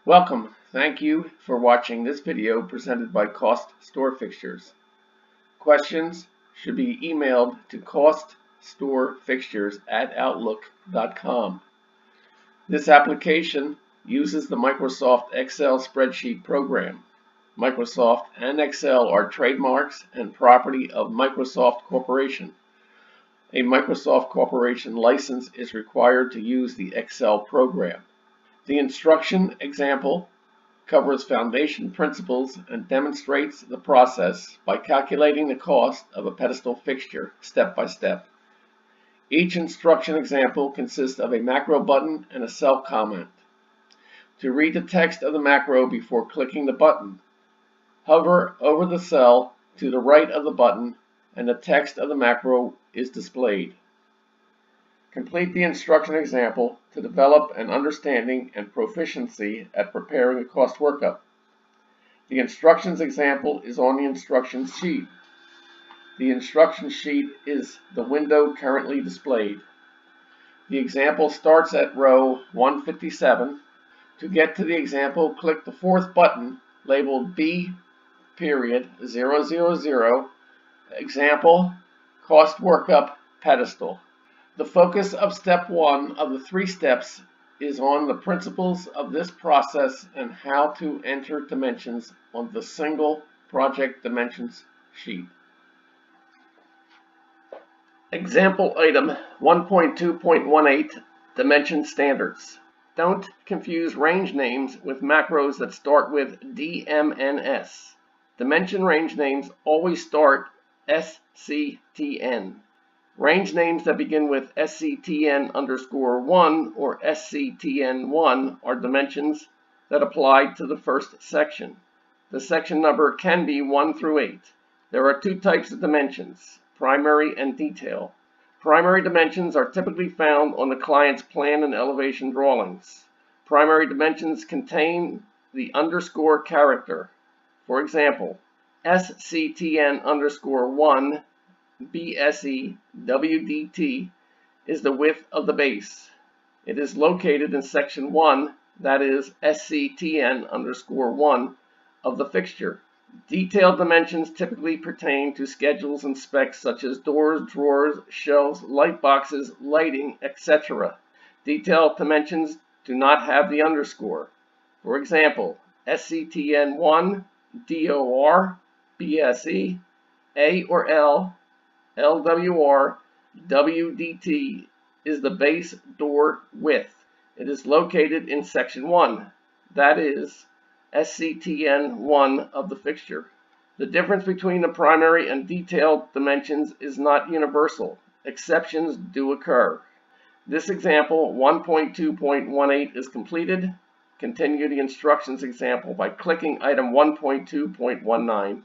Welcome. Thank you for watching this video presented by CostStoreFixtures. Questions should be emailed to CostStoreFixtures@outlook.com. This application uses the Microsoft Excel spreadsheet program. Microsoft and Excel are trademarks and property of Microsoft Corporation. A Microsoft Corporation license is required to use the Excel program. The instruction example covers foundation principles and demonstrates the process by calculating the cost of a pedestal fixture step by step. Each instruction example consists of a macro button and a cell comment. To read the text of the macro before clicking the button, hover over the cell to the right of the button and the text of the macro is displayed. Complete the instruction example to develop an understanding and proficiency at preparing a cost workup. The instructions example is on the instructions sheet. The instruction sheet is the window currently displayed. The example starts at row 157. To get to the example, click the fourth button labeled B.000 Example Cost Workup Pedestal. The focus of step 1 of the 3 steps is on the principles of this process and how to enter dimensions on the single project dimensions sheet. Example item 1.2.18 Dimension Standards. Don't confuse range names with macros that start with DMNS. Dimension range names always start SCTN. Range names that begin with SCTN_1 or SCTN1 are dimensions that apply to the first section. The section number can be 1 through 8. There are 2 types of dimensions, primary and detail. Primary dimensions are typically found on the client's plan and elevation drawings. Primary dimensions contain the underscore character. For example, SCTN_1 BSE WDT is the width of the base. It is located in section 1, that is SCTN_1 of the fixture. Detailed dimensions typically pertain to schedules and specs such as doors, drawers, shelves, light boxes, lighting, etc. Detailed dimensions do not have the underscore. For example, SCTN1 DOR BSE A or L LWR WDT is the base door width. It is located in section 1, that is SCTN1 of the fixture. The difference between the primary and detailed dimensions is not universal. Exceptions do occur. This example 1.2.18 is completed. Continue the instructions example by clicking item 1.2.19.